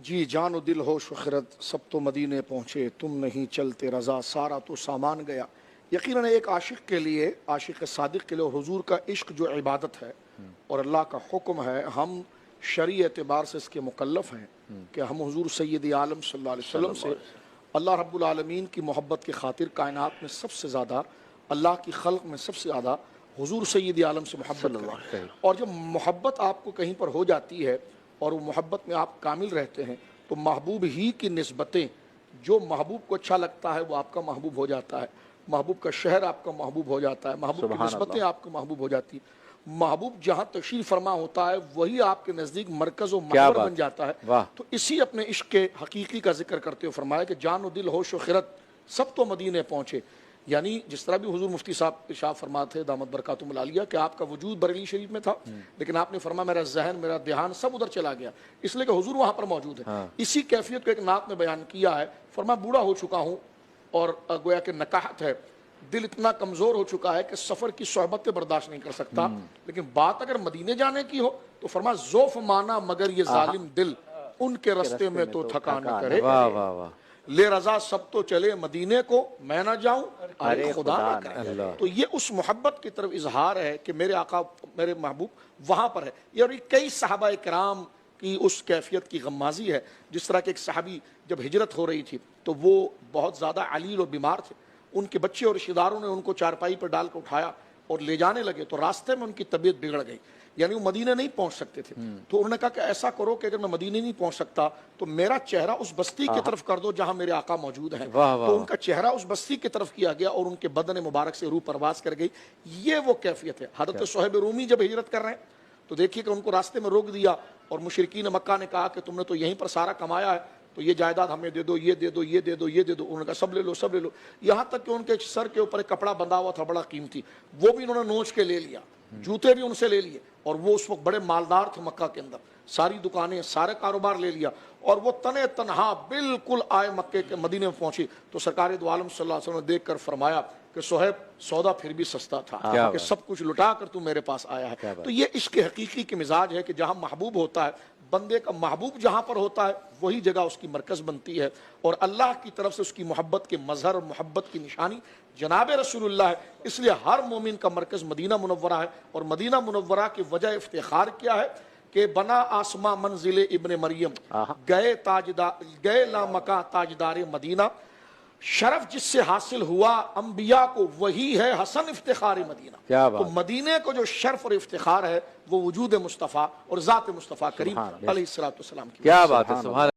جی جان و دل ہوش و خرد سب تو مدینے پہنچے، تم نہیں چلتے رضا سارا تو سامان گیا۔ یقیناً ایک عاشق کے لیے، عاشق صادق کے لیے حضور کا عشق جو عبادت ہے اور اللہ کا حکم ہے، ہم شرعی اعتبار سے اس کے مکلف ہیں کہ ہم حضور سید عالم صلی اللہ علیہ وسلم سے اللہ رب العالمین کی محبت کی خاطر کائنات میں سب سے زیادہ، اللہ کی خلق میں سب سے زیادہ حضور سید عالم سے محبت کریں۔ اور جب محبت آپ کو کہیں پر ہو جاتی ہے اور وہ محبت میں آپ کامل رہتے ہیں تو محبوب ہی کی نسبتیں، جو محبوب کو اچھا لگتا ہے وہ آپ کا محبوب ہو جاتا ہے، محبوب کا شہر آپ کا محبوب ہو جاتا ہے، محبوب کی نسبتیں آپ کا محبوب ہو جاتی ہیں، محبوب جہاں تشریف فرما ہوتا ہے وہی آپ کے نزدیک مرکز و محور بن جاتا ہے۔ تو اسی اپنے عشق کے حقیقی کا ذکر کرتے ہوئے فرمایا کہ جان و دل ہوش و خرد سب تو مدینے پہنچے، یعنی جس طرح بھی حضور مفتی صاحب ارشاد فرماتے تھے دامت برکاتہم العالیہ کہ آپ کا وجود بریلی شریف میں تھا لیکن آپ نے فرمایا میرا ذہن، میرا دھیان سب ادھر چلا گیا، اس لیے کہ حضور وہاں پر موجود ہے۔ اسی کیفیت کو ایک نعت میں بیان کیا ہے، فرمایا بوڑھا ہو چکا ہوں اور گویا کہ نکاحت ہے، دل اتنا کمزور ہو چکا ہے کہ سفر کی صحبت برداشت نہیں کر سکتا، لیکن بات اگر مدینے جانے کی ہو تو فرمایا ذوف مانا مگر یہ ظالم دل ان کے رستے میں تو تھکا نہ کرے، لے رضا سب تو چلے مدینے کو میں نہ جاؤں ارے خدا نہ کرے۔ تو یہ اس محبت کی طرف اظہار ہے کہ میرے آقا، میرے محبوب وہاں پر ہے۔ اور یہ کئی صحابہ کرام کی اس کیفیت کی غمازی ہے، جس طرح کہ ایک صحابی جب ہجرت ہو رہی تھی تو وہ بہت زیادہ علیل اور بیمار تھے، ان کے بچے اور رشتہ داروں نے ان کو چارپائی پر ڈال کر اٹھایا اور لے جانے لگے تو راستے میں ان کی طبیعت بگڑ گئی، یعنی وہ مدینہ نہیں پہنچ سکتے تھے۔ تو انہوں نے کہا کہ ایسا کرو کہ اگر میں مدینہ نہیں پہنچ سکتا تو میرا چہرہ اس بستی کی طرف کر دو جہاں میرے آقا موجود ہیں۔ تو ان کا چہرہ اس بستی کی طرف کیا گیا اور ان کے بدن مبارک سے روح پرواز کر گئی۔ یہ وہ کیفیت ہے۔ حضرت صہیب رومی جب ہجرت کر رہے ہیں تو دیکھیے کہ ان کو راستے میں روک دیا اور مشرکین مکہ نے کہا کہ تم نے تو یہیں پر سارا کمایا ہے تو یہ جائیداد ہمیں دے دو، یہ دے دو، یہ دے دو، یہ دے دو۔ انہوں نے کہا سب لے لو، سب لے لو، یہاں تک کہ ان کے سر کے اوپر ایک کپڑا بندھا ہوا تھا بڑا قیمتی، وہ بھی انہوں نے نوچ کے لے لیا، جوتے بھی ان سے لے لیے، اور وہ اس وقت بڑے مالدار تھے مکہ کے اندر، ساری دکانیں، سارے کاروبار لے لیا، اور وہ تنے تنہا بالکل آئے مکے کے مدینے میں پہنچی تو سرکار دو عالم صلی اللہ علیہ وسلم نے دیکھ کر فرمایا کہ صہیب سودا پھر بھی سستا تھا کہ سب کچھ لٹا کر تو میرے پاس آیا ہے۔ تو یہ عشق حقیقی کی مزاج ہے کہ جہاں محبوب ہوتا ہے، بندے کا محبوب جہاں پر ہوتا ہے وہی جگہ اس کی مرکز بنتی ہے، اور اللہ کی طرف سے اس کی محبت کے مظہر اور محبت کی نشانی جناب رسول اللہ ہے۔ اس لیے ہر مومن کا مرکز مدینہ منورہ ہے، اور مدینہ منورہ کی وجہ افتخار کیا ہے کہ بنا آسماں منزل ابن مریم، گئے لامکہ تاجدار مدینہ، شرف جس سے حاصل ہوا انبیاء کو وہی ہے حسن افتخار مدینہ۔ تو مدینے کو جو شرف اور افتخار ہے وہ وجود مصطفیٰ اور ذات مصطفیٰ کریم علیہ الصلوۃ والسلام کی۔ کیا بات ہے، سبحان